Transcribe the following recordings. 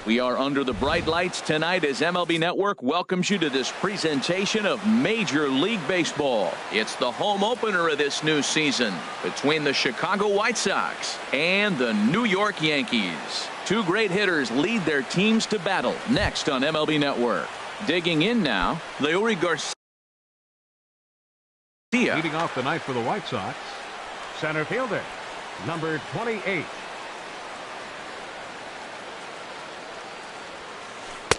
We are under the bright lights tonight as MLB Network welcomes you to this presentation of Major League Baseball. It's the home opener of this new season between the Chicago White Sox and the New York Yankees. Two great hitters lead their teams to battle next on MLB Network. Digging in now, Leury Garcia. Leading off the night for the White Sox, center fielder, number 28.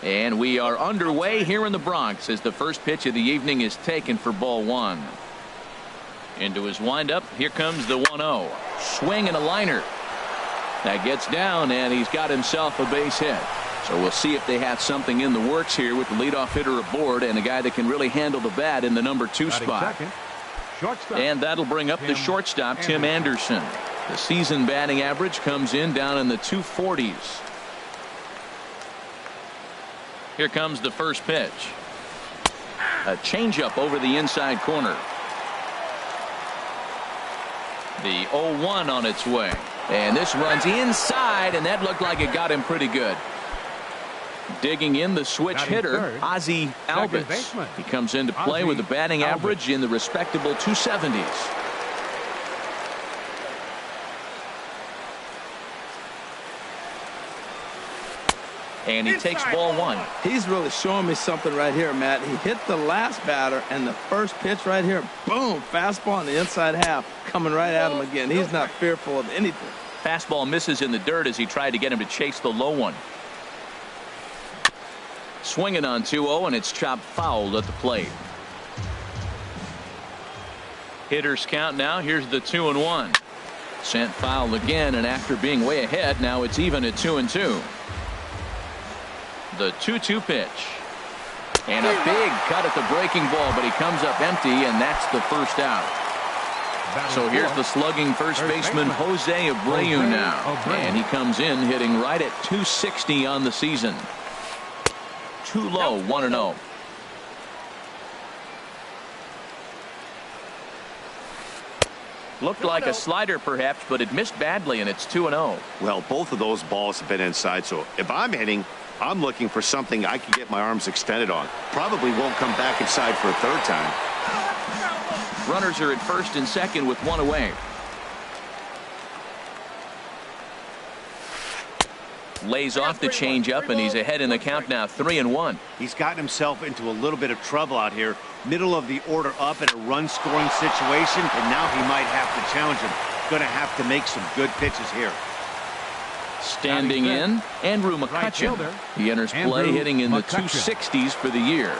And we are underway here in the Bronx as the first pitch of the evening is taken for ball one. Into his windup, here comes the 1-0. Swing and a liner. That gets down, and he's got himself a base hit. So we'll see if they have something in the works here with the leadoff hitter aboard and a guy that can really handle the bat in the number 2 spot. And that'll bring up the shortstop, Tim Anderson. The season batting average comes in down in the 240s. Here comes the first pitch. A changeup over the inside corner. The 0-1 on its way. And this runs inside, and that looked like it got him pretty good. Digging in, the switch hitter, Ozzie Albies. He comes into play with a batting average in the respectable 270s. And he takes ball one. He's really showing me something right here, Matt. He hit the last batter, and the first pitch right here, boom, fastball on the inside half, coming right at him again. He's not fearful of anything. Fastball misses in the dirt as he tried to get him to chase the low one. Swinging on 2-0, and it's chopped foul at the plate. Hitters count now. Here's the 2-1. Sent foul again, and after being way ahead, now it's even at 2-2. The 2-2 pitch. And a big cut at the breaking ball, but he comes up empty, and that's the first out. So here's the slugging first baseman, Jose Abreu now. And he comes in hitting right at 260 on the season. Too low, 1-0. Looked like a slider perhaps, but it missed badly, and it's 2-0. Well, both of those balls have been inside, so if I'm hitting, I'm looking for something I can get my arms extended on. Probably won't come back inside for a third time. Runners are at first and second with one away. Lays off the changeup, and he's ahead in the count now, 3-1. He's gotten himself into a little bit of trouble out here. Middle of the order up in a run-scoring situation, and now he might have to challenge him. Going to have to make some good pitches here. Standing in, Andrew McCutchen. He enters play hitting in the 260s for the year.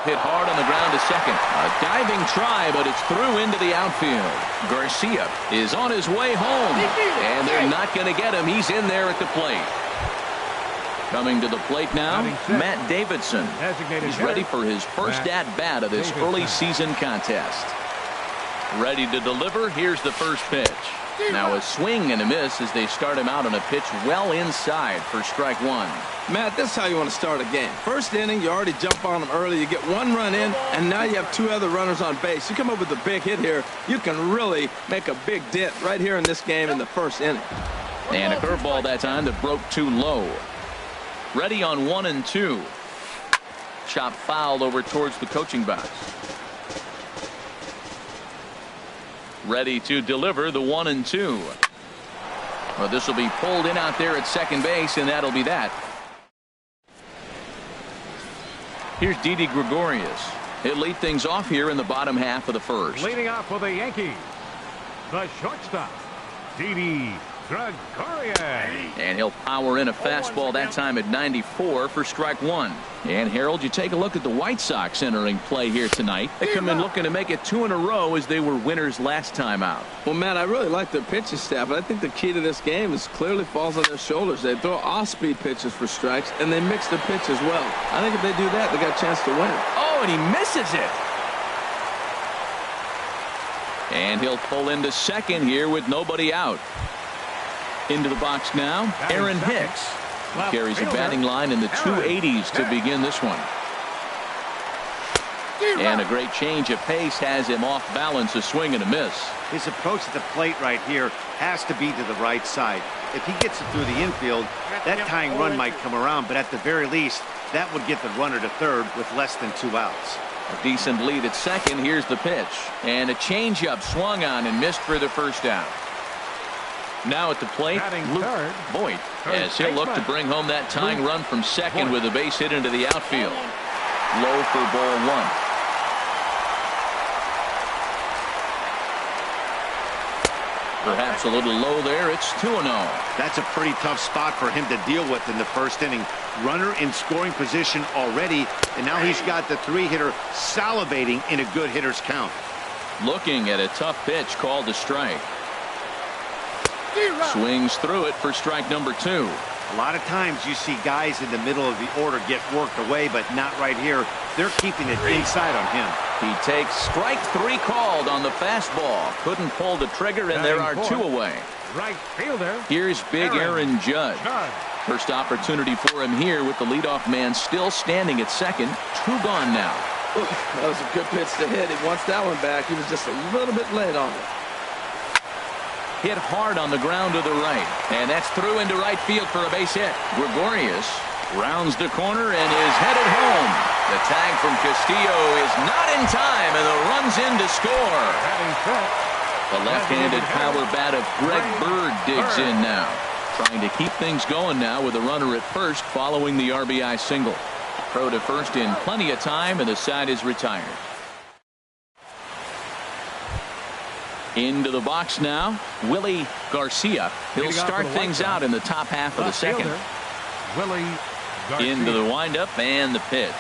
Hit hard on the ground to second. A diving try, but it's through into the outfield. Garcia is on his way home, and they're not going to get him. He's in there at the plate. Coming to the plate now, Matt Davidson. He's ready for his first at-bat of this early season contest. Ready to deliver. Here's the first pitch. Now a swing and a miss as they start him out on a pitch well inside for strike one. Matt, this is how you want to start a game. First inning, you already jump on them early. You get one run in, and now you have two other runners on base. You come up with a big hit here, you can really make a big dent right here in this game in the first inning. And a curveball that time that broke too low. Ready on 1-2. Chop foul over towards the coaching box. Ready to deliver the 1-2. Well, this will be pulled in out there at second base, and that'll be that. Here's Didi Gregorius. He'll lead things off here in the bottom half of the first. Leading off for the Yankees, the shortstop, Didi Gregorius. And he'll power in a fastball that time at 94 for strike one. And Harold, you take a look at the White Sox entering play here tonight. They come in looking to make it 2 in a row as they were winners last time out. Well, Matt, I really like their pitching staff, but I think the key to this game is clearly falls on their shoulders. They throw off-speed pitches for strikes, and they mix their pitch as well. I think if they do that, they got a chance to win. Oh, and he misses it. And he'll pull into second here with nobody out. Into the box now, Aaron Hicks. He carries a batting line in the 280s to begin this one. And a great change of pace has him off balance, a swing and a miss. His approach at the plate right here has to be to the right side. If he gets it through the infield, that tying run might come around, but at the very least, that would get the runner to third with less than 2 outs. A decent lead at second. Here's the pitch. And a changeup swung on and missed for the first out. Now at the plate, Luke Voigt, as he'll look to bring home that tying run from second with a base hit into the outfield. Low for ball one. Perhaps a little low there. It's 2-0. That's a pretty tough spot for him to deal with in the first inning. Runner in scoring position already, and now he's got the 3-hitter salivating in a good hitter's count. Looking at a tough pitch called a strike. Swings through it for strike number 2. A lot of times you see guys in the middle of the order get worked away, but not right here. They're keeping it inside on him. He takes strike 3 called on the fastball. Couldn't pull the trigger, and there are 2 away. Right fielder. Here's big Aaron Judge. First opportunity for him here with the leadoff man still standing at second. 2 gone now. Ooh, that was a good pitch to hit. He wants that one back. He was just a little bit late on it. Hit hard on the ground to the right. And that's through into right field for a base hit. Gregorius rounds the corner and is headed home. The tag from Castillo is not in time, and the run's in to score. The left-handed power bat of Greg Bird digs in now. Trying to keep things going now with a runner at first following the RBI single. Throw to first in plenty of time, and the side is retired. Into the box now, Willie Garcia. He'll start things out in the top half of the second. Into the windup and the pitch.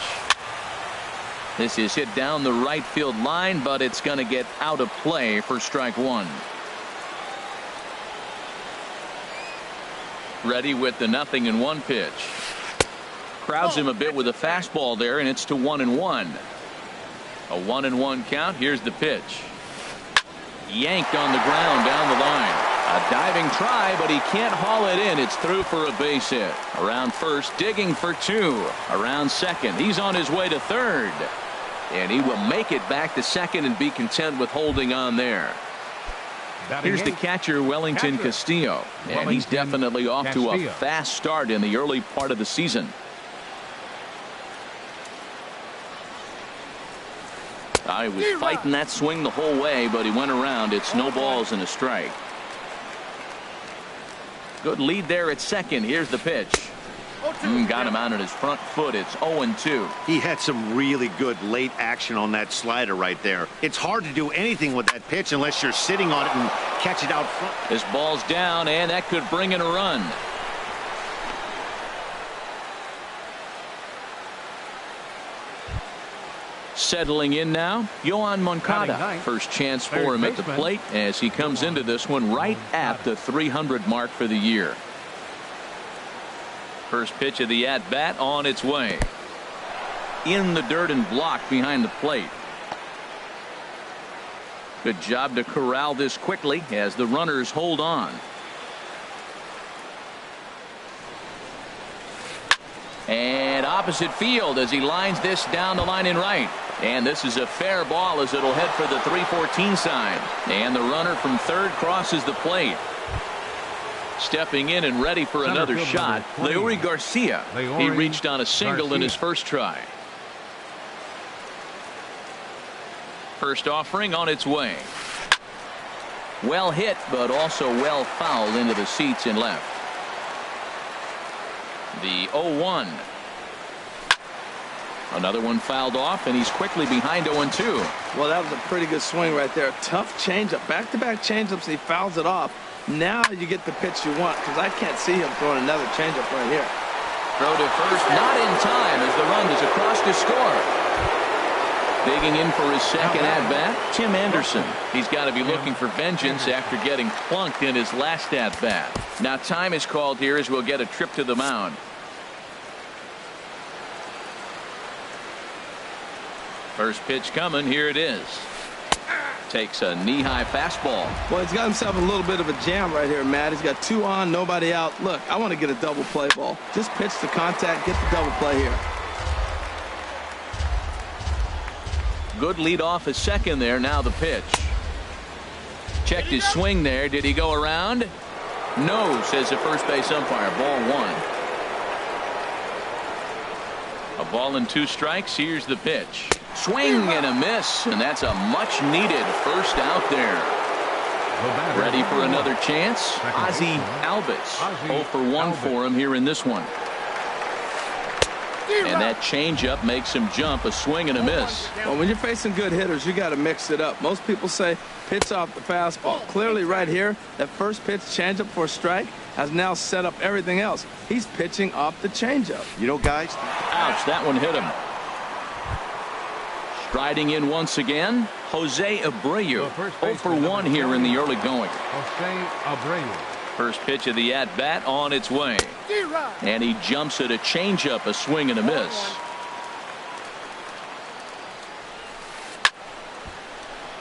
This is hit down the right field line, but it's going to get out of play for strike 1. Ready with the 0-1 pitch. Crowds him a bit with a fastball there, and it's to 1-1. A 1-1 count. Here's the pitch. Yanked on the ground down the line. A diving try, but he can't haul it in. It's through for a base hit. Around first, digging for 2. Around second, he's on his way to third. And he will make it back to second and be content with holding on there. Here's the catcher, Wellington Castillo. And he's definitely off to a fast start in the early part of the season. I was fighting that swing the whole way, but he went around. It's no balls and a strike. Good lead there at second. Here's the pitch. Got him out on his front foot. It's 0-2. He had some really good late action on that slider right there. It's hard to do anything with that pitch unless you're sitting on it and catch it out front. This ball's down, and that could bring in a run. Settling in now, Yoan Moncada. First chance for him at the plate as he comes into this one right at the 300 mark for the year. First pitch of the at-bat on its way. In the dirt and blocked behind the plate. Good job to corral this quickly as the runners hold on. And opposite field as he lines this down the line in right. And this is a fair ball as it'll head for the 314 sign. And the runner from third crosses the plate. Stepping in and ready for another shot, Leury Garcia. He reached on a single in his first try. First offering on its way. Well hit, but also well fouled into the seats in left. The 0-1. Another one fouled off, and he's quickly behind 0-2. Well, that was a pretty good swing right there. Tough changeup. Back-to-back changeups, and he fouls it off. Now you get the pitch you want, because I can't see him throwing another changeup right here. Throw to first, not in time as the run is across to score. Digging in for his second at-bat, Tim Anderson. He's got to be looking for vengeance after getting clunked in his last at-bat. Now time is called here as we'll get a trip to the mound. First pitch coming. Here it is. Takes a knee-high fastball. Well, he's got himself a little bit of a jam right here, Matt. He's got 2 on, nobody out. Look, I want to get a double play ball. Just pitch the contact, get the double play here. Good lead off a second there. Now the pitch. Checked his swing there. Did he go around? No, says the first base umpire. Ball one. A ball and 2 strikes. Here's the pitch. Swing and a miss, and that's a much needed first out there. Ready for another chance? Ozzie Albies. 0 for 1 for him here in this one. And that changeup makes him jump. A swing and a miss. Well, when you're facing good hitters, you got to mix it up. Most people say pitch off the fastball. Clearly right here, that first pitch changeup for a strike has now set up everything else. He's pitching off the changeup. You know, guys. Ouch, that one hit him. Striding in once again, Jose Abreu. 0 for 1 here in the early going. Jose Abreu. First pitch of the at-bat on its way. And he jumps at a changeup, a swing and a miss.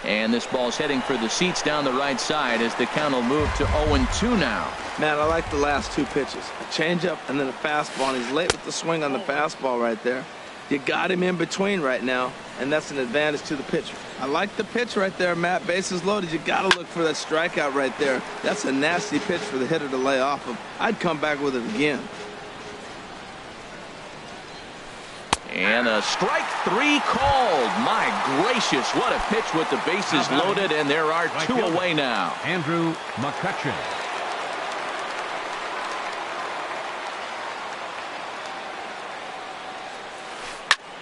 And this ball's heading for the seats down the right side as the count will move to 0-2 now. Man, I like the last 2 pitches. A changeup and then a fastball, and he's late with the swing on the fastball right there. You got him in between right now, and that's an advantage to the pitcher. I like the pitch right there, Matt. Bases loaded. You got to look for that strikeout right there. That's a nasty pitch for the hitter to lay off of. I'd come back with it again. And a strike 3 called. My gracious, what a pitch with the bases loaded, and there are 2 away now. Andrew McCutchen.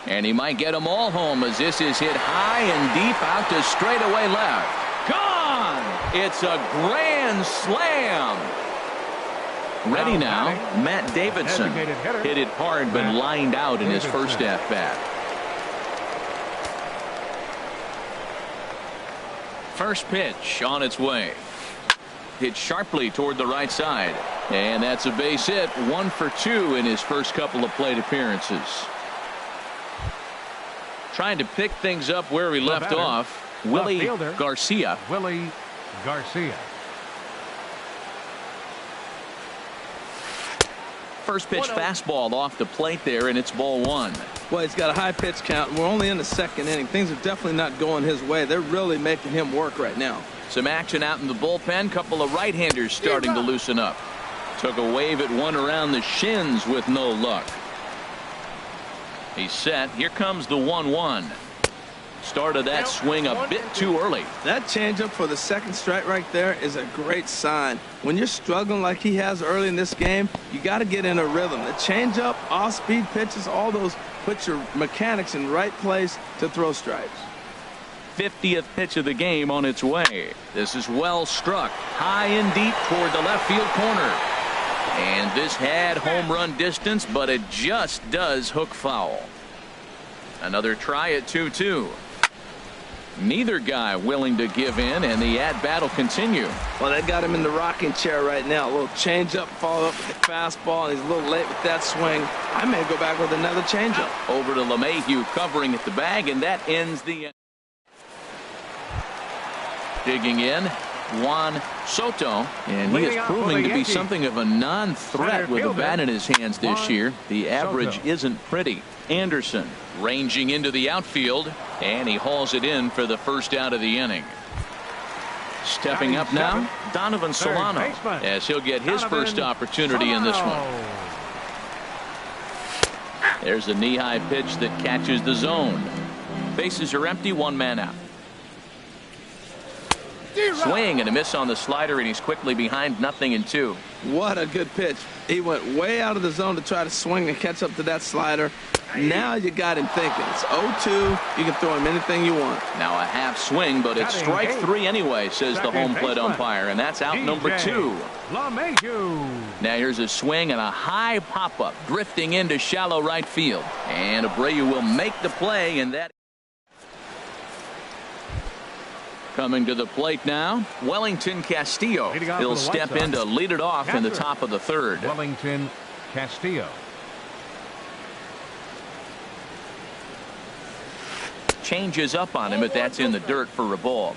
And he might get them all home as this is hit high and deep out to straightaway left. Gone! It's a grand slam. Ready now, Matt Davidson. Hit it hard but lined out in his first at-bat. First pitch on its way. Hit sharply toward the right side. And that's a base hit. 1 for 2 in his first couple of plate appearances. Trying to pick things up where we left off, Willie Garcia. Willie Garcia. First pitch fastball off the plate there, and it's ball 1. Well, he's got a high pitch count. We're only in the 2nd inning. Things are definitely not going his way. They're really making him work right now. Some action out in the bullpen. Couple of right-handers starting to loosen up. Took a wave at one around the shins with no luck. He's set. Here comes the 1-1. Started that swing a bit too early. That changeup for the 2nd strike right there is a great sign. When you're struggling like he has early in this game, you got to get in a rhythm. The changeup, off-speed pitches, all those put your mechanics in the right place to throw strikes. 50th pitch of the game on its way. This is well struck. High and deep toward the left field corner. And this had home run distance, but it just does hook foul. Another try at 2-2. Neither guy willing to give in, and the at-bat will continue. Well, they got him in the rocking chair right now. A little changeup, follow up with the fastball, and he's a little late with that swing. I may go back with another changeup. Over to LeMahieu covering at the bag, and that ends the... Digging in, Juan Soto, and he is proving to be something of a non-threat with a bat in his hands this year. The average isn't pretty. Anderson ranging into the outfield, and he hauls it in for the first out of the inning. Stepping up now, Donovan Solano, as he'll get his first opportunity in this one. There's a knee-high pitch that catches the zone. Bases are empty, 1 man out. Swing and a miss on the slider, and he's quickly behind 0-2. What a good pitch. He went way out of the zone to try to swing and catch up to that slider. Now you got him thinking. It's 0-2. You can throw him anything you want. Now a half swing, but it's strike 3 anyway, says the home plate umpire, and that's out number 2. Now here's a swing and a high pop-up drifting into shallow right field. And Abreu will make the play, and that... Coming to the plate now, Wellington Castillo. He'll step in to lead it off in the top of the 3rd. Wellington Castillo. Changes up on him, but that's in the dirt for a ball.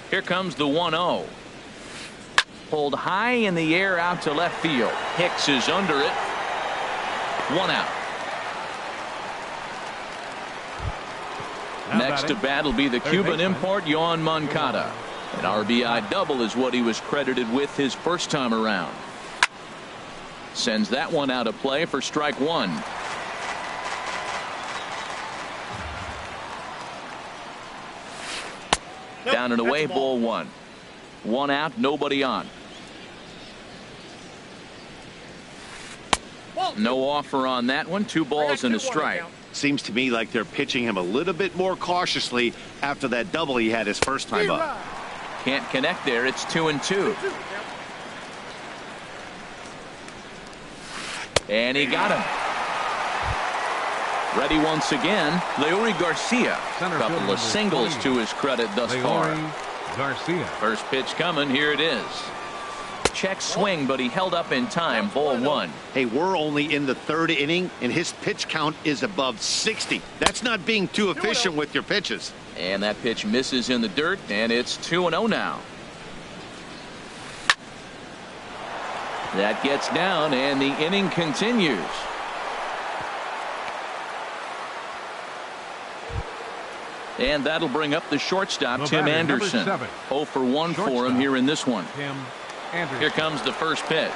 Here comes the 1-0. Pulled high in the air out to left field. Hicks is under it. 1 out. Next to bat will be the Cuban import, Yohan Moncada. An RBI double is what he was credited with his first time around. Sends that one out of play for strike one. Down and away, ball one. One out, nobody on. No offer on that one. 2 balls and a strike. Seems to me like they're pitching him a little bit more cautiously after that double he had his first time up. Can't connect there. It's 2-2. And he got him. Ready once again, Leury Garcia. Couple of singles to his credit thus far. Garcia. First pitch coming. Here it is. Check swing, but he held up in time. Ball one. Hey, we're only in the 3rd inning, and his pitch count is above 60. That's not being too efficient with your pitches. And that pitch misses in the dirt, and it's 2-0 now. That gets down, and the inning continues. And that'll bring up the shortstop, Tim Anderson. 0 for 1 for him here in this one. Here comes the first pitch.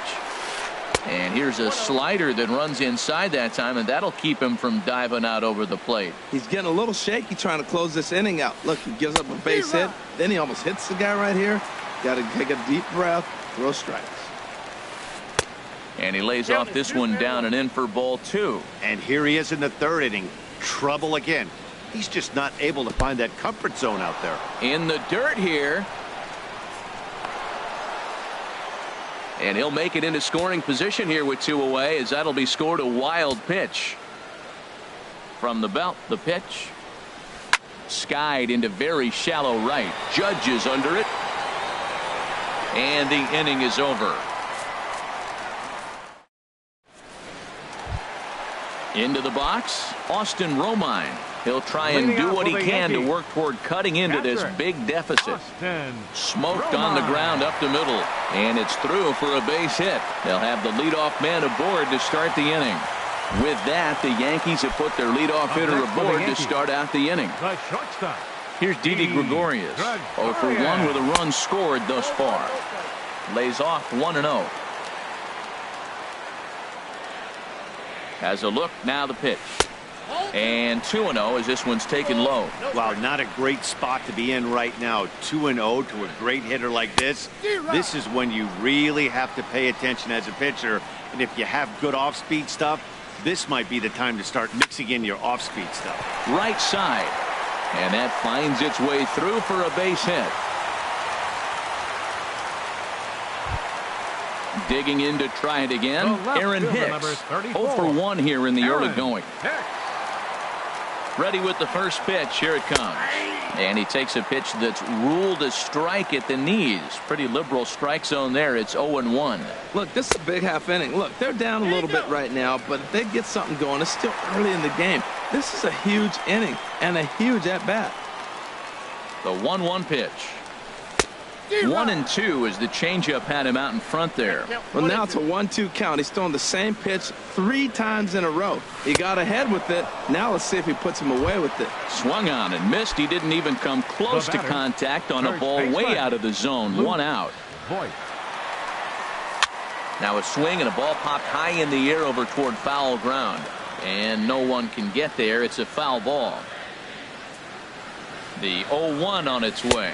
And here's a slider that runs inside that time, and that'll keep him from diving out over the plate. He's getting a little shaky trying to close this inning out. Look, he gives up a base hit. Then he almost hits the guy right here. Got to take a deep breath, throw strikes. And he lays off this one down and in for ball 2. And here he is in the 3rd inning. Trouble again. He's just not able to find that comfort zone out there. In the dirt here. And he'll make it into scoring position here with 2 away, as that'll be scored. A wild pitch from the belt. The pitch skied into very shallow right. Judge is under it, and the inning is over. Into the box, Austin Romine. He'll try and do what he can to work toward cutting into this big deficit. Smoked on the ground up the middle, and it's through for a base hit. They'll have the leadoff man aboard to start the inning. With that, the Yankees have put their leadoff hitter aboard to start out the inning. Here's Didi Gregorius. 0 for 1 with a run scored thus far. Lays off 1-0. Has a look, now the pitch. And 2-0 as this one's taken low. Wow, not a great spot to be in right now. 2-0 to a great hitter like this. This is when you really have to pay attention as a pitcher. And if you have good off-speed stuff, this might be the time to start mixing in your off-speed stuff. Right side. And that finds its way through for a base hit. Digging in to try it again, Aaron Hicks. 0 for 1 here in the early going. Ready with the first pitch. Here it comes. And he takes a pitch that's ruled a strike at the knees. Pretty liberal strike zone there. It's 0-1. Look, this is a big half inning. Look, they're down a little bit right now, but if they get something going, it's still early in the game. This is a huge inning and a huge at-bat. The 1-1 pitch. 1-2 as the changeup had him out in front there. Well, now it's a 1-2 count. He's throwing the same pitch 3 times in a row. He got ahead with it. Now let's see if he puts him away with it. Swung on and missed. He didn't even come close to contact on a ball way out of the zone. 1 out. Now a swing and a ball popped high in the air over toward foul ground. And no one can get there. It's a foul ball. The 0-1 on its way.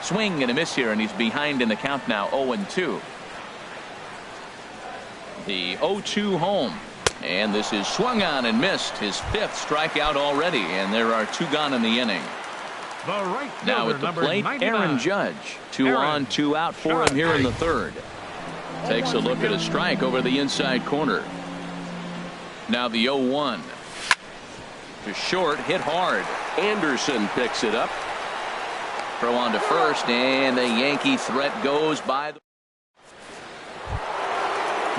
Swing and a miss here, and he's behind in the count now. 0-2. The 0-2 home. And this is swung on and missed. His 5th strikeout already, and there are 2 gone in the inning. Now at the plate, Aaron Judge. 2 on, 2 out for him here in the 3rd. Takes a look at a strike over the inside corner. Now the 0-1. To short, hit hard. Anderson picks it up. Throw on to first, and the Yankee threat goes by.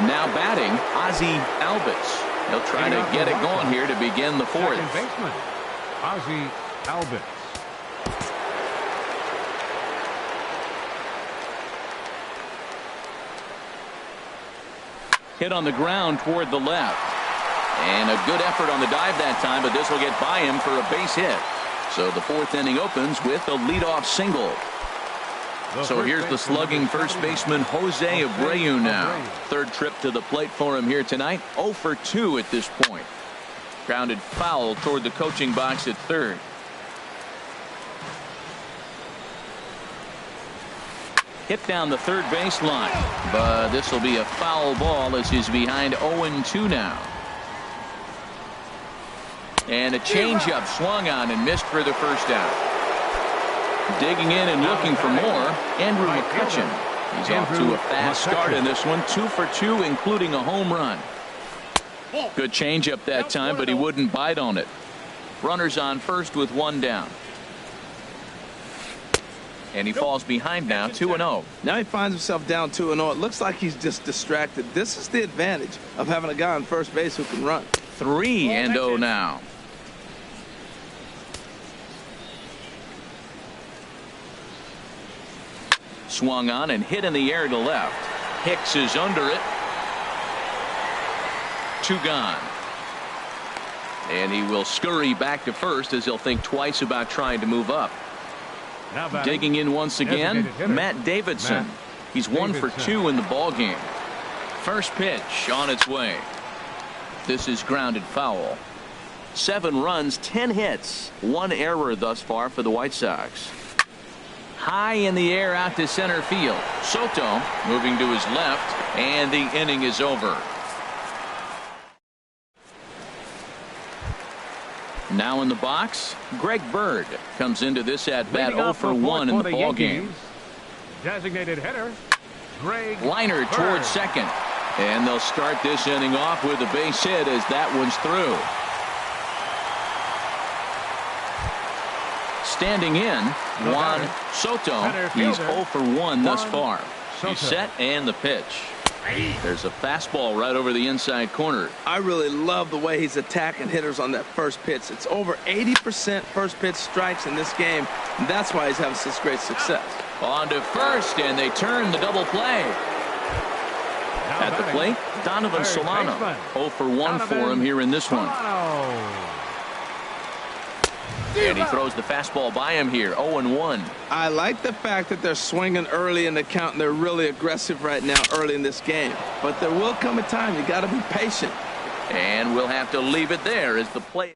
Now batting, Ozzie Albies. He'll try to get it going here to begin the 4th. Second baseman, Ozzie Albies. Hit on the ground toward the left. And a good effort on the dive that time, but this will get by him for a base hit. So the fourth inning opens with a leadoff single. So here's the slugging first baseman Jose Abreu now. Third trip to the plate for him here tonight. 0 for 2 at this point. Grounded foul toward the coaching box at third. Hit down the third baseline, but this will be a foul ball as he's behind 0-2 now. And a changeup swung on and missed for the first out. Digging in and looking for more, Andrew McCutchen. He's off to a fast start in this one, 2 for 2, including a home run. Good changeup that time, but he wouldn't bite on it. Runners on first with one down. And he falls behind now, 2-0. Now he finds himself down 2-0. It looks like he's just distracted. This is the advantage of having a guy on first base who can run. 3-0 now. Swung on and hit in the air to left. Hicks is under it. 2 gone. And he will scurry back to first as he'll think twice about trying to move up. Digging in once again, Matt Davidson. He's 1 for 2 in the ball game. First pitch on its way. This is grounded foul. 7 runs, 10 hits, 1 error thus far for the White Sox. High in the air out to center field. Soto moving to his left, and the inning is over. Now in the box, Greg Bird comes into this at bat 0 for 1 in the ball game. Designated hitter, Greg Liner Bird. towards second, and they'll start this inning off with a base hit as that one's through. Standing in, Juan Soto. He's 0 for 1 thus far. He's set, and the pitch. There's a fastball right over the inside corner. I really love the way he's attacking hitters on that first pitch. It's over 80% first pitch strikes in this game. And that's why he's having such great success. On to first, and they turn the double play. At the plate, Donovan Solano. 0 for 1 for him here in this one. And he throws the fastball by him here, 0-1. I like the fact that they're swinging early in the count, and they're really aggressive right now early in this game. But there will come a time you got to be patient. And we'll have to leave it there as the play.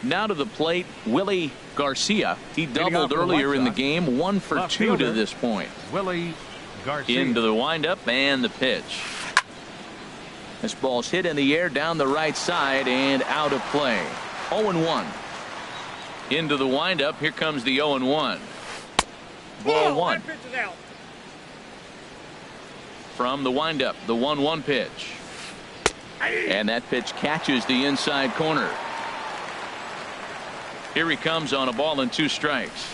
Now to the plate, Willie Garcia. He doubled earlier in the game, 1 for 2 to this point. Willie Garcia. Into the windup and the pitch. This ball's hit in the air down the right side and out of play. 0-1. Into the windup. Here comes the 0-1. Ball 1. From the windup, the 1-1 pitch. And that pitch catches the inside corner. Here he comes on a ball and 2 strikes.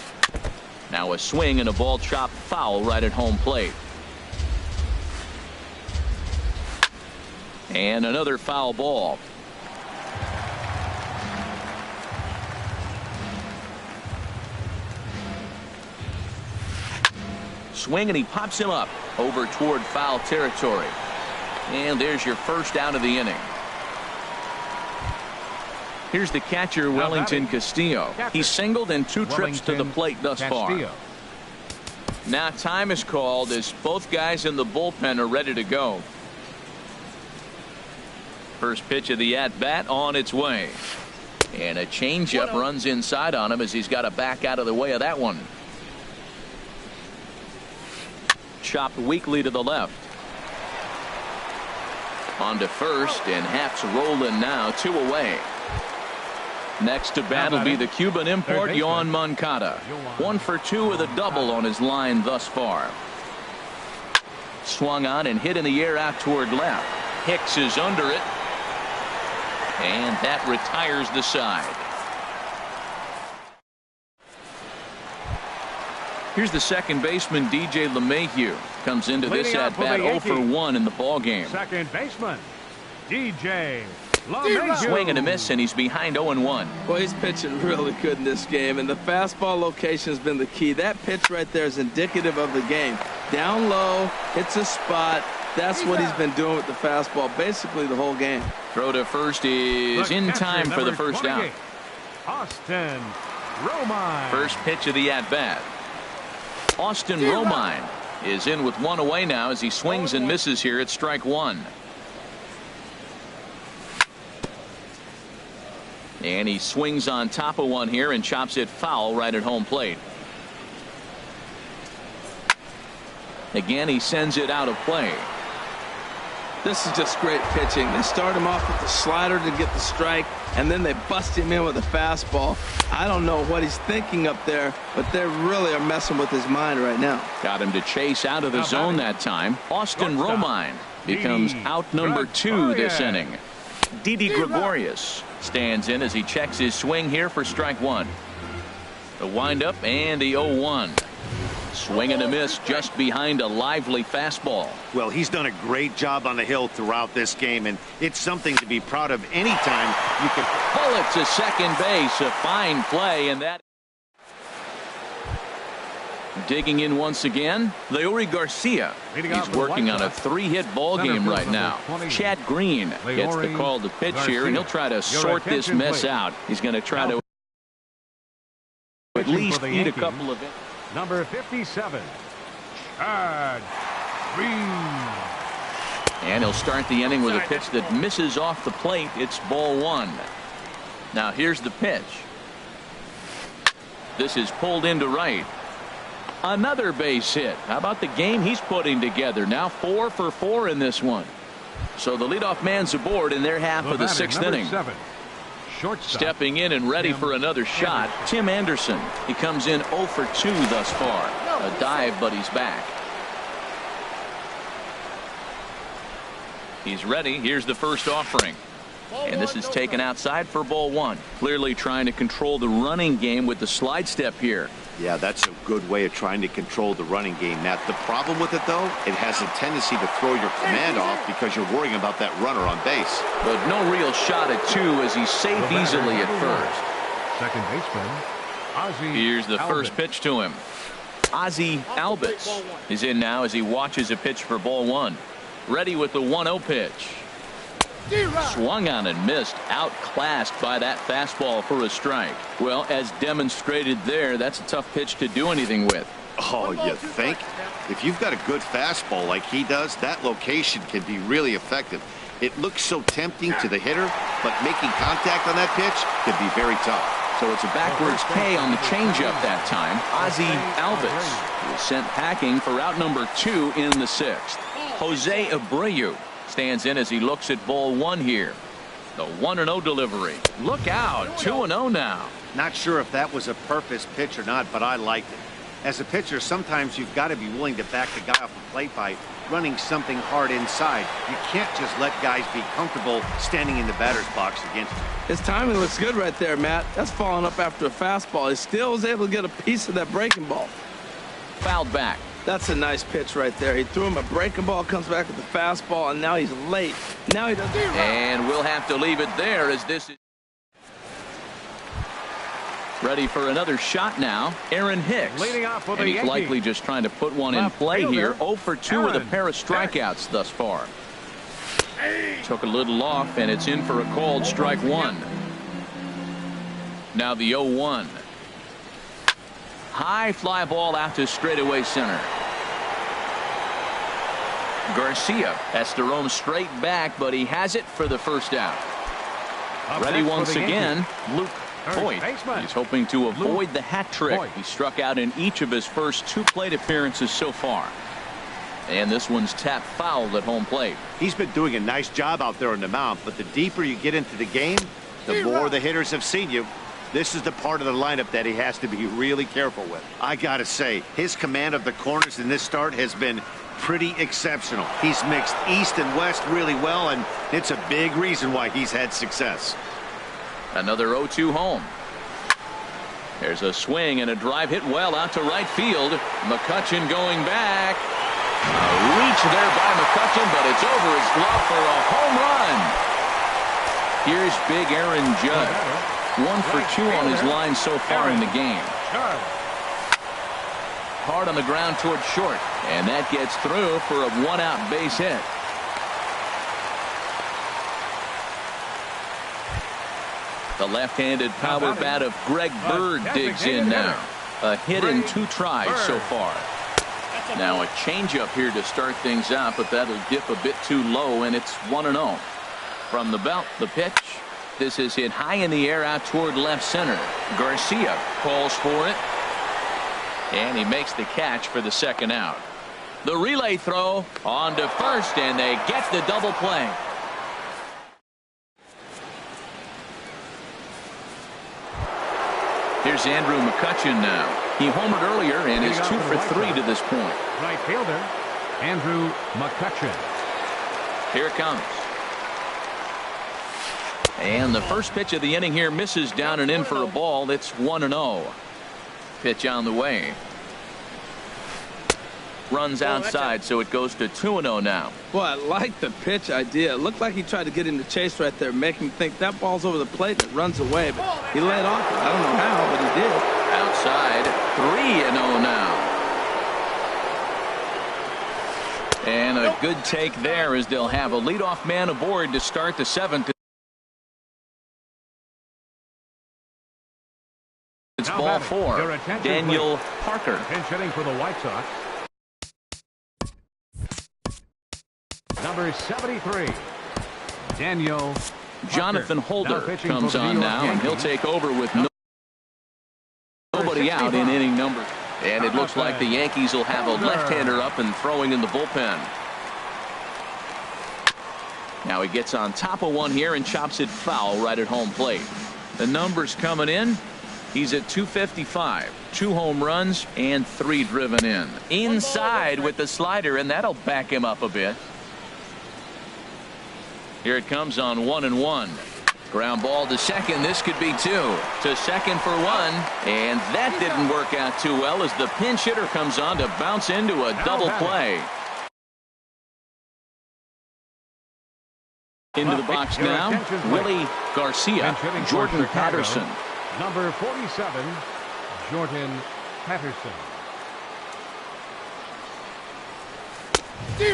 Now a swing and a ball chopped foul right at home plate. And another foul ball. Swing, and he pops him up over toward foul territory. And there's your first out of the inning. Here's the catcher, Wellington Castillo. He's singled in 2 trips to the plate thus far. Now time is called as both guys in the bullpen are ready to go. First pitch of the at-bat on its way. And a changeup runs inside on him as he's got to back out of the way of that one. Chopped weakly to the left. On to first, and Haps rolling now, 2 away. Next to bat will be the Cuban import, Yohan Moncada. 1 for 2 with a double on his line thus far. Swung on and hit in the air out toward left. Hicks is under it. And that retires the side. Here's the second baseman, DJ LeMahieu. Comes into this at bat 0 for 1 in the ball game. Second baseman, DJ LeMahieu. Swing and a miss, and he's behind 0-1. Well, he's pitching really good in this game, and the fastball location has been the key. That pitch right there is indicative of the game. Down low, hits a spot, That's what he's been doing with the fastball basically the whole game. Throw to first is in time for the first down. Austin Romine. First pitch of the at-bat. Austin Romine is in with one away now as he swings and misses here at strike one. And he swings on top of one here and chops it foul right at home plate. Again, he sends it out of play. This is just great pitching. They start him off with the slider to get the strike, and then they bust him in with a fastball. I don't know what he's thinking up there, but they really are messing with his mind right now. Got him to chase out of the zone that time. Austin Romine becomes out number 2 this inning. Didi Gregorius stands in as he checks his swing here for strike one. The windup and the 0-1. Swing and a miss just behind a lively fastball. Well, he's done a great job on the hill throughout this game, and it's something to be proud of anytime you can. Bullet to second base. A fine play, and that. Digging in once again, Leury Garcia. He's working on a 3-hit ball game right now. Chad Green gets the call to pitch here, and he'll try to sort this mess out. He's going to try to at least eat a couple of it. Number 57, Chad Green. And he'll start the inning with a pitch that misses off the plate. It's ball one. Now here's the pitch. This is pulled into right. Another base hit. How about the game he's putting together? Now 4 for 4 in this one. So the leadoff man's aboard in their half of the 6th inning. Stepping in and ready for another shot, Tim Anderson. He comes in 0 for 2 thus far. A dive, but he's back. He's ready. Here's the first offering. And this is taken outside for ball one. Clearly trying to control the running game with the slide step here. Yeah, that's a good way of trying to control the running game, Matt. The problem with it, though, it has a tendency to throw your command off because you're worrying about that runner on base. But no real shot at 2 as he's safe easily at first. Second baseman, Ozzie. Here's the first pitch to him. Ozzie Albies is in now as he watches a pitch for ball one. Ready with the 1-0 pitch. Swung on and missed, outclassed by that fastball for a strike. Well, as demonstrated there, that's a tough pitch to do anything with. Oh, you think? If you've got a good fastball like he does, that location can be really effective. It looks so tempting to the hitter, but making contact on that pitch can be very tough. So it's a backwards K on the changeup that time. Ozzie Albies is sent packing for out number 2 in the 6th. Jose Abreu stands in as he looks at ball one here. The 1-0 delivery. Look out, 2-0 now. Not sure if that was a purpose pitch or not, but I liked it. As a pitcher, sometimes you've got to be willing to back the guy off the plate by running something hard inside. You can't just let guys be comfortable standing in the batter's box against you. His timing looks good right there, Matt. That's falling up after a fastball. He still was able to get a piece of that breaking ball. Fouled back. That's a nice pitch right there. He threw him a breaking ball, comes back with the fastball, and now he's late. Now he doesn't. And we'll have to leave it there as this is ready for another shot now. Aaron Hicks. Leading off for the and he's Yankees. likely just trying to put one in Left play fielder, here. 0 for 2 with a pair of strikeouts thus far. Took a little off, and it's in for a called strike one. Now the 0-1. High fly ball out to straightaway center. Garcia has to roam straight back, but he has it for the first out. Ready once again, Luke Voit. He's hoping to avoid the hat trick. He struck out in each of his first 2 plate appearances so far. And this one's tapped foul at home plate. He's been doing a nice job out there on the mound, but the deeper you get into the game, the more the hitters have seen you. This is the part of the lineup that he has to be really careful with. I gotta say, his command of the corners in this start has been pretty exceptional. He's mixed east and west really well, and it's a big reason why he's had success. Another 0-2 home. There's a swing and a drive hit well out to right field. McCutchen going back. A reach there by McCutchen, but it's over his glove for a home run. Here's big Aaron Judge. 1 for 2 on his line so far in the game. Hard on the ground towards short. And that gets through for a one-out base hit. The left-handed power bat of Greg Bird digs in now. A hit in 2 tries so far. Now a changeup here to start things out, but that'll dip a bit too low, and it's 1-0. From the belt, the pitch. This is hit high in the air out toward left center. Garcia calls for it, and he makes the catch for the second out. The relay throw on to first, and they get the double play. Here's Andrew McCutchen now. He homered earlier and is 2 for 3 to this point. Right fielder, Andrew McCutchen. Here it comes. And the first pitch of the inning here misses down and in for a ball. It's 1-0. Pitch on the way. Runs outside, so it goes to 2-0 now. Boy, I like the pitch idea. It looked like he tried to get him to chase right there, make him think that ball's over the plate and it runs away, but he let off it. I don't know how, but he did. Outside, 3-0 now. And a good take there as they'll have a leadoff man aboard to start the 7th. It's ball 4. Daniel Parker. Pinch hitting for the White Sox. Number 73, Daniel Parker. Jonathan Holder comes on now, and he'll take over with nobody out in inning number. And it looks like the Yankees will have a left-hander up and throwing in the bullpen. Now he gets on top of one here and chops it foul right at home plate. The numbers coming in. He's at 255, 2 home runs and 3 driven in. Inside with the slider, and that'll back him up a bit. Here it comes on 1-1. Ground ball to second. This could be 2. To second for 1. And that didn't work out too well as the pinch hitter comes on to bounce into a double play. Into the box now, Willie Garcia, Jordan Patterson. Number 47, Jordan Patterson.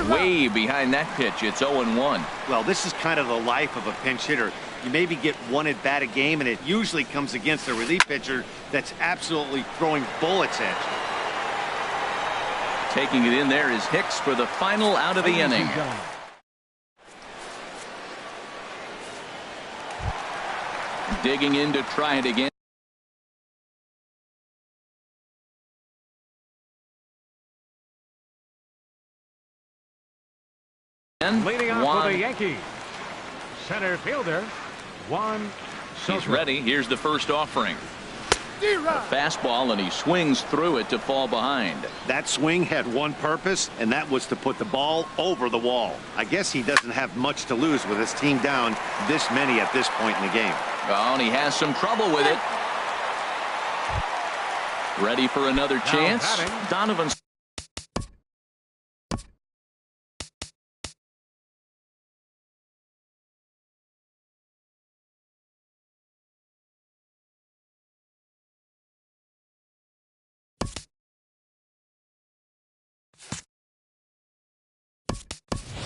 Way behind that pitch. It's 0-1. Well, this is kind of the life of a pinch hitter. You maybe get 1 at bat a game, and it usually comes against a relief pitcher that's absolutely throwing bullets at you. Taking it in there is Hicks for the final out of the inning. Digging in to try it again. Leading off for the Yankees, center fielder Juan Soto. He's ready. Here's the first offering. A fastball, and he swings through it to fall behind. That swing had one purpose, and that was to put the ball over the wall. I guess he doesn't have much to lose with his team down this many at this point in the game. Oh, and he has some trouble with it. Ready for another chance. Donovan.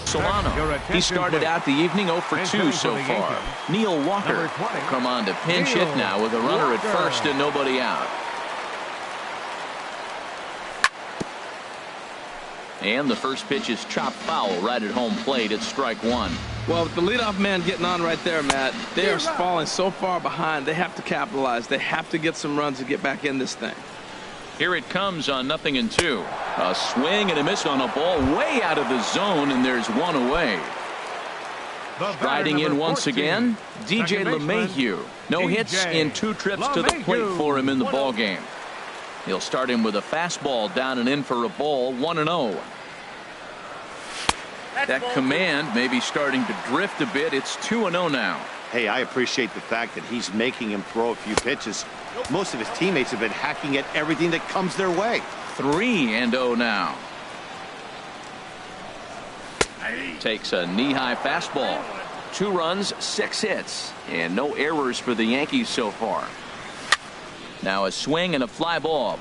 Solano. He started out the evening 0 for 2 so far. Neil Walker will come on to pinch hit now with a runner at first and nobody out. And the first pitch is chopped foul right at home plate. It's strike 1. Well, with the leadoff man getting on right there, Matt, they are falling so far behind. They have to capitalize. They have to get some runs to get back in this thing. Here it comes on 0-2. A swing and a miss on a ball way out of the zone, and there's 1 away. Striding in once again, DJ LeMahieu. No hits in 2 trips to the plate for him in the ball game. He'll start him with a fastball down and in for a ball. 1-0. That command may be starting to drift a bit. It's 2-0 now. Hey, I appreciate the fact that he's making him throw a few pitches. Most of his teammates have been hacking at everything that comes their way. 3-0 now. Takes a knee-high fastball. 2 runs, 6 hits, and no errors for the Yankees so far. Now a swing and a fly ball.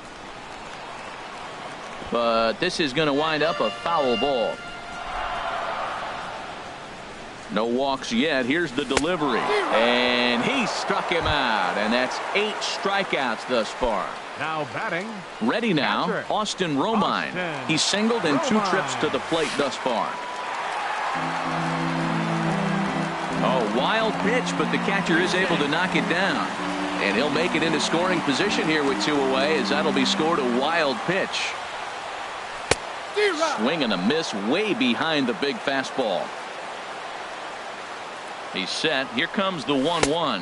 but this is going to wind up a foul ball. No walks yet. Here's the delivery. And he struck him out. And that's 8 strikeouts thus far. Now batting. Ready now, Catcher. Austin Romine. He's singled in 2 trips to the plate thus far. Oh, wild pitch, but the catcher is able to knock it down. And he'll make it into scoring position here with 2 away, as that'll be scored a wild pitch. Swing and a miss way behind the big fastball. He's set. Here comes the 1-1.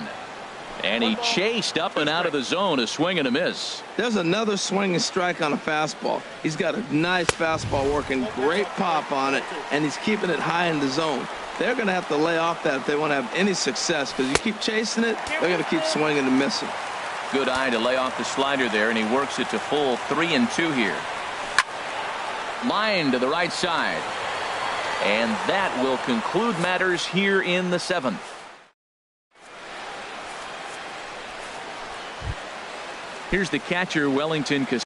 And he chased up and out of the zone, a swing and a miss. There's another swinging strike on a fastball. He's got a nice fastball working, great pop on it, and he's keeping it high in the zone. They're going to have to lay off that if they want to have any success, because you keep chasing it, they're going to keep swinging and missing. Good eye to lay off the slider there, and he works it to full 3-2 here. Line to the right side. And that will conclude matters here in the 7th. Here's the catcher, Wellington Castillo.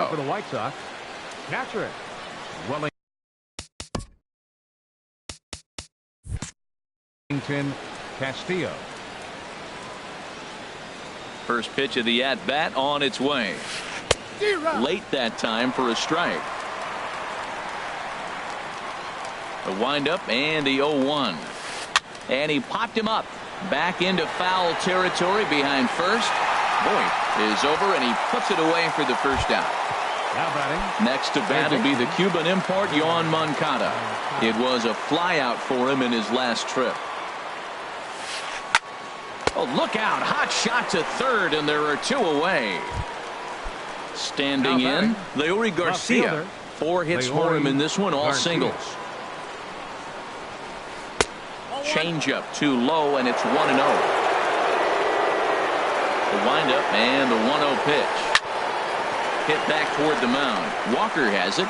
For the White Sox, catcher Wellington Castillo. First pitch of the at-bat on its way. Late that time for a strike. The windup and the 0-1. And he popped him up. Back into foul territory behind first. Voit is over, and he puts it away for the first out. Now batting. Next to bat will be the Cuban import, Yoan Moncada. It was a flyout for him in his last trip. Oh, look out. Hot shot to third, and there are 2 away. Standing in, Leury Garcia. 4 hits for him in this one, all singles. Changeup too low, and it's 1-0. The windup and the 1-0 pitch. Hit back toward the mound. Walker has it,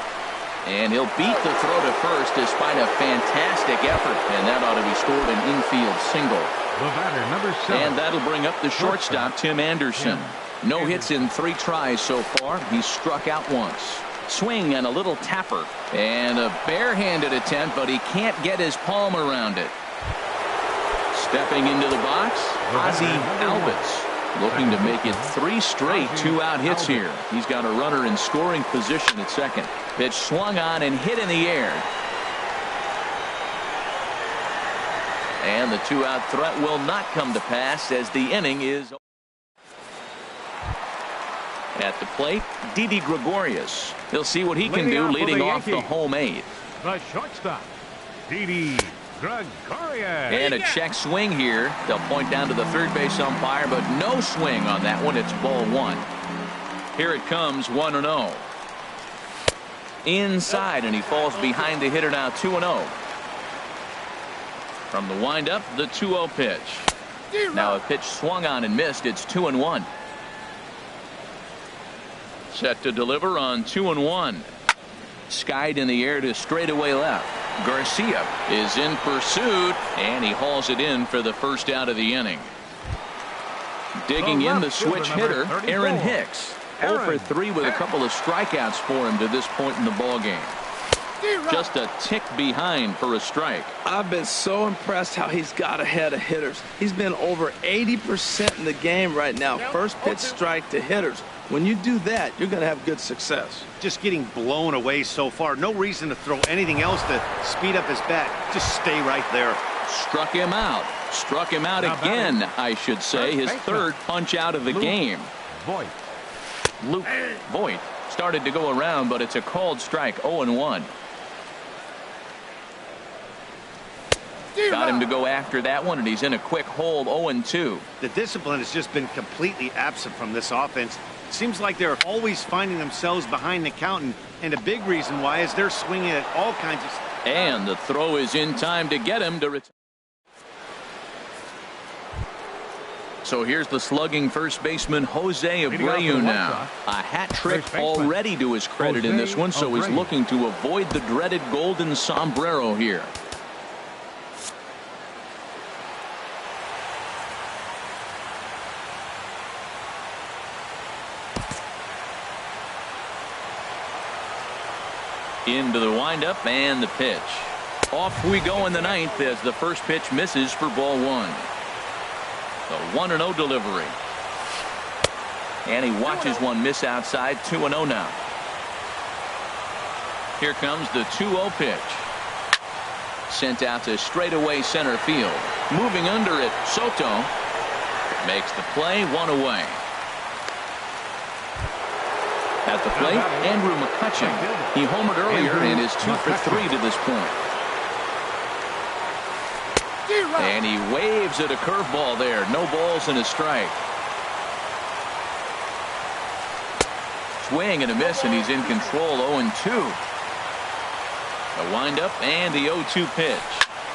and he'll beat the throw to first despite a fantastic effort, and that ought to be scored an infield single. The batter, number 7. And that'll bring up the shortstop, Tim Anderson. No hits in 3 tries so far. He's struck out once. Swing and a little tapper, and a barehanded attempt, but he can't get his palm around it. Stepping into the box, Ozzie Albies. Looking to make it 3 straight 2-out hits here. He's got a runner in scoring position at second. Pitch swung on and hit in the air. And the 2-out threat will not come to pass as the inning is. At the plate, Didi Gregorius. He'll see what he can do leading off the home 8th. The shortstop, Didi Gregorius. And a check swing here. They'll point down to the third base umpire, but no swing on that one. It's ball 1. Here it comes, 1-0. Inside, and he falls behind the hitter now, 2-0. From the windup, the 2-0 pitch. Now a pitch swung on and missed. It's 2-1. Set to deliver on 2-1. Skied in the air to straightaway left. Garcia is in pursuit, and he hauls it in for the first out of the inning. Digging in the switch hitter, Aaron Hicks. 0 for 3 with a couple of strikeouts for him to this point in the ballgame. Just a tick behind for a strike. I've been so impressed how he's got ahead of hitters. He's been over 80% in the game right now. First pitch strike to hitters. When you do that, you're going to have good success. Just getting blown away so far. No reason to throw anything else to speed up his bat. Just stay right there. Struck him out. Struck him out again, I should say. His 3rd punch out of the game. Voit. Luke Voit started to go around, but it's a called strike. 0-1. Got him to go after that one, and he's in a quick hold. 0-2. The discipline has just been completely absent from this offense. Seems like they're always finding themselves behind the count, and a big reason why is they're swinging at all kinds of. And the throw is in time to get him to return. So here's the slugging first baseman Jose Abreu now. A hat trick already to his credit in this one, so he's looking to avoid the dreaded golden sombrero here. Into the windup and the pitch. Off we go in the ninth as the first pitch misses for ball one. The 1-0 delivery. And he watches one miss outside. 2-0 now. Here comes the 2-0 pitch. Sent out to straightaway center field. Moving under it, Soto makes the play, one away. At the plate, Andrew McCutchen. He homered earlier and is 2 for 3 to this point. And he waves at a curveball there. No balls and a strike. Swing and a miss, and he's in control. 0-2. A windup and the 0-2 pitch.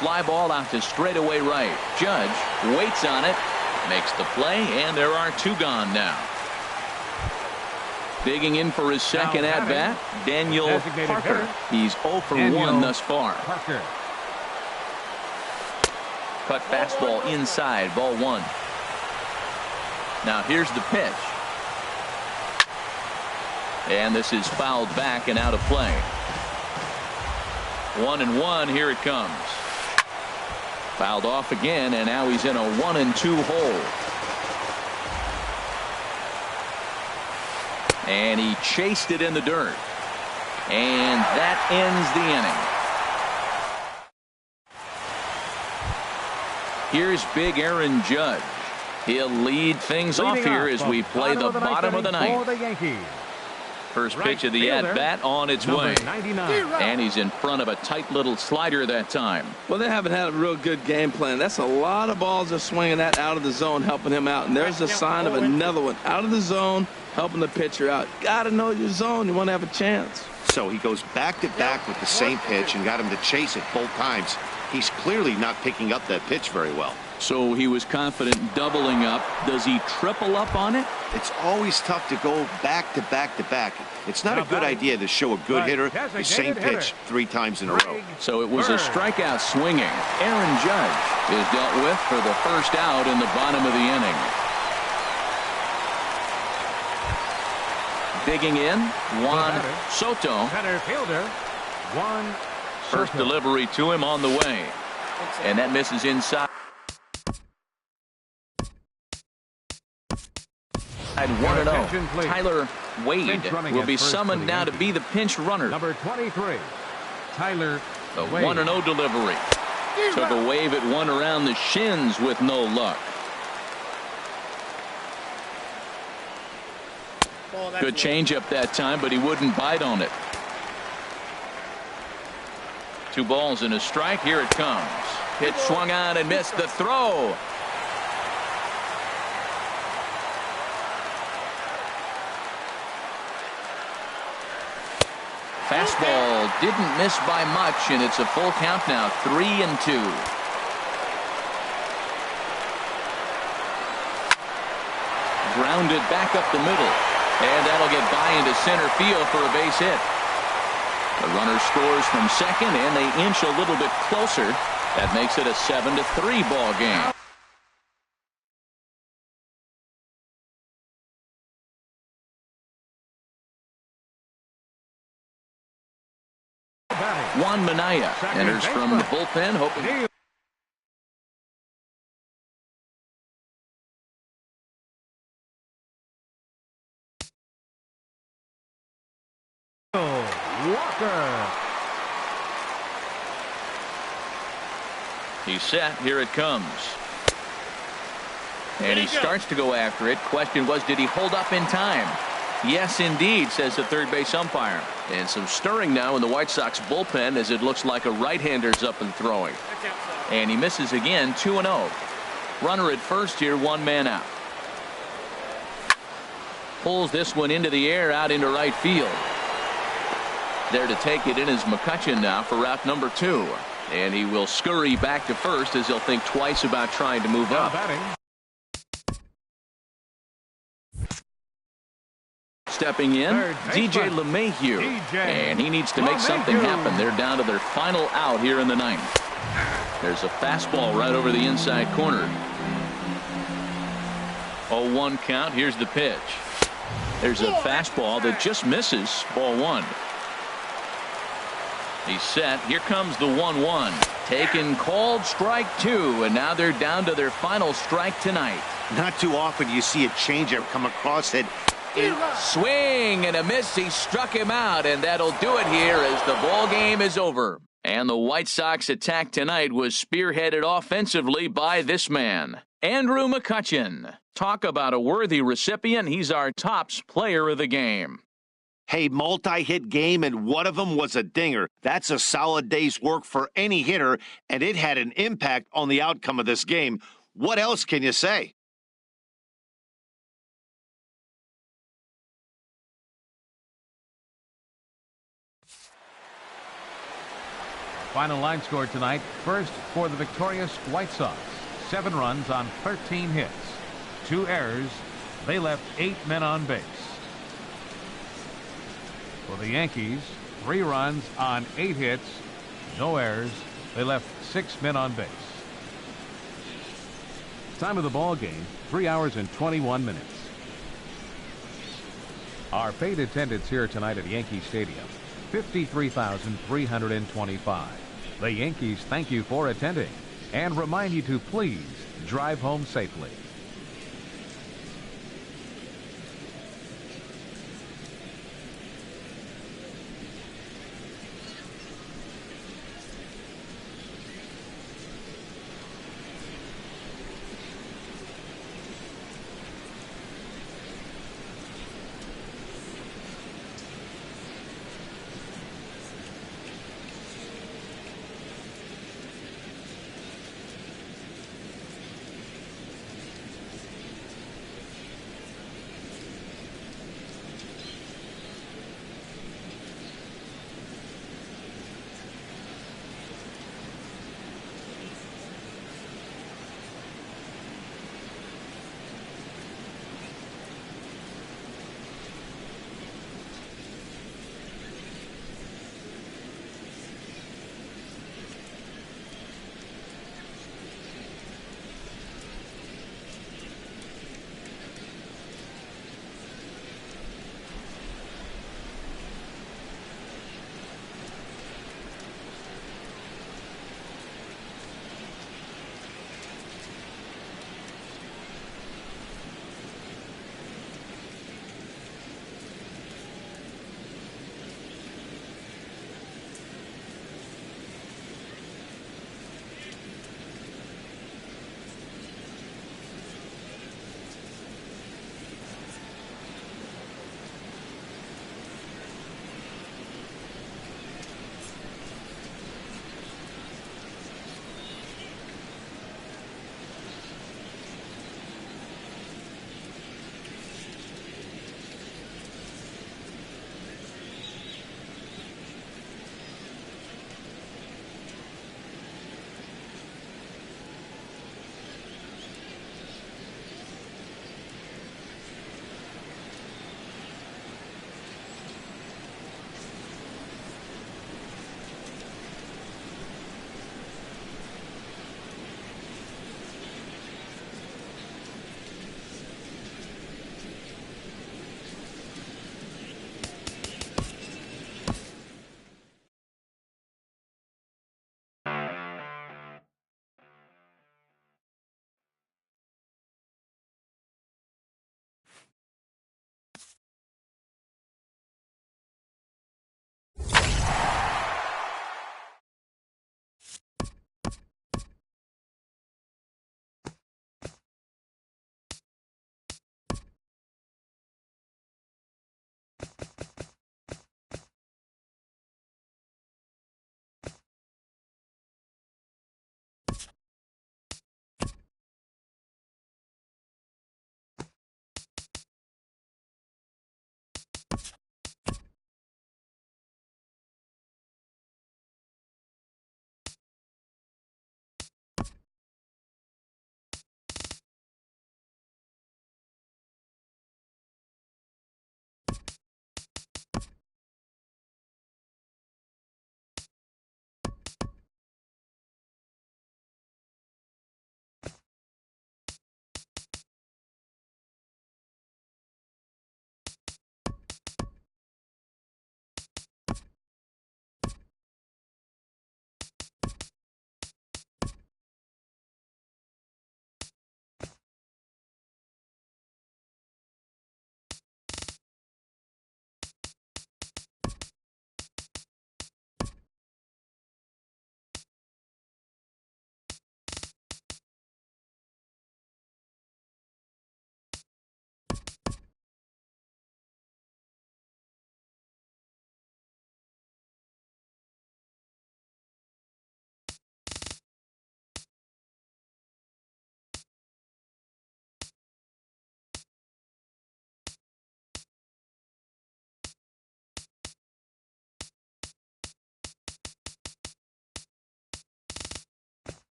Fly ball out to straightaway right. Judge waits on it, makes the play, and there are 2 gone now. Digging in for his second at-bat, Daniel Parker. He's 0 for 1 thus far. Cut fastball inside, ball 1. Now here's the pitch. And this is fouled back and out of play. 1-1, here it comes. Fouled off again, and now he's in a 1-2 hole. And he chased it in the dirt. And that ends the inning. Here's big Aaron Judge. He'll lead things off here as we play the bottom of the ninth. First pitch of the at-bat on its way. And he's in front of a tight little slider that time. Well, they haven't had a real good game plan. That's a lot of balls they're swinging at out of the zone, helping him out. And there's a sign of another one out of the zone, helping the pitcher out. Got to know your zone. You want to have a chance. So he goes back-to-back with the same pitch and got him to chase it both times. He's clearly not picking up that pitch very well. So he was confident doubling up. Does he triple up on it? It's always tough to go back-to-back-to-back. It's not a good idea to show a good hitter the same pitch 3 times in a row. So it was a strikeout swinging. Aaron Judge is dealt with for the first out in the bottom of the inning. Digging in, Juan Soto. Center fielder, Juan First delivery to him on the way. And that misses inside. 1-0. Tyler Wade will be summoned now to be the pinch runner. Number 23, Tyler The Wade. 1-0 delivery. Took a wave at one around the shins with no luck. Good changeup that time, but he wouldn't bite on it. 2 balls and a strike. Here it comes. Pitch swung on and missed the throw. Fastball didn't miss by much, and it's a full count now. 3-2. Grounded back up the middle, and that'll get by into center field for a base hit. The runner scores from second, and they inch a little bit closer. That makes it a 7-3 ball game. Juan Minaya enters from the bullpen, hoping. Walker. He's set. Here it comes. And he starts to go after it. Question was, did he hold up in time? Yes, indeed, says the third base umpire. And some stirring now in the White Sox bullpen as it looks like a right-hander's up and throwing. And he misses again. 2-0. Runner at first here, 1 man out. Pulls this one into the air out into right field. There to take it in is McCutchen now for route number 2. And he will scurry back to first as he'll think twice about trying to move up. stepping in, DJ LeMahieu. And he needs to make something happen. They're down to their final out here in the ninth. There's a fastball right over the inside corner. 0-1 count. Here's the pitch. There's a fastball that just misses. Ball one. He's set. Here comes the 1-1. Taken, called, strike two, and now they're down to their final strike tonight. Not too often you see a changeup come across it. Swing and a miss. He struck him out, and that'll do it here as the ball game is over. And the White Sox attack tonight was spearheaded offensively by this man, Andrew McCutchen. Talk about a worthy recipient. He's our tops player of the game. Hey, multi-hit game, and one of them was a dinger. That's a solid day's work for any hitter, and it had an impact on the outcome of this game. What else can you say? Final line score tonight. First for the victorious White Sox. 7 runs on 13 hits. 2 errors. They left 8 men on base. For the Yankees, 3 runs on 8 hits. No errors. They left 6 men on base. Time of the ball game, 3 hours and 21 minutes. Our paid attendance here tonight at Yankee Stadium, 53,325. The Yankees thank you for attending and remind you to please drive home safely.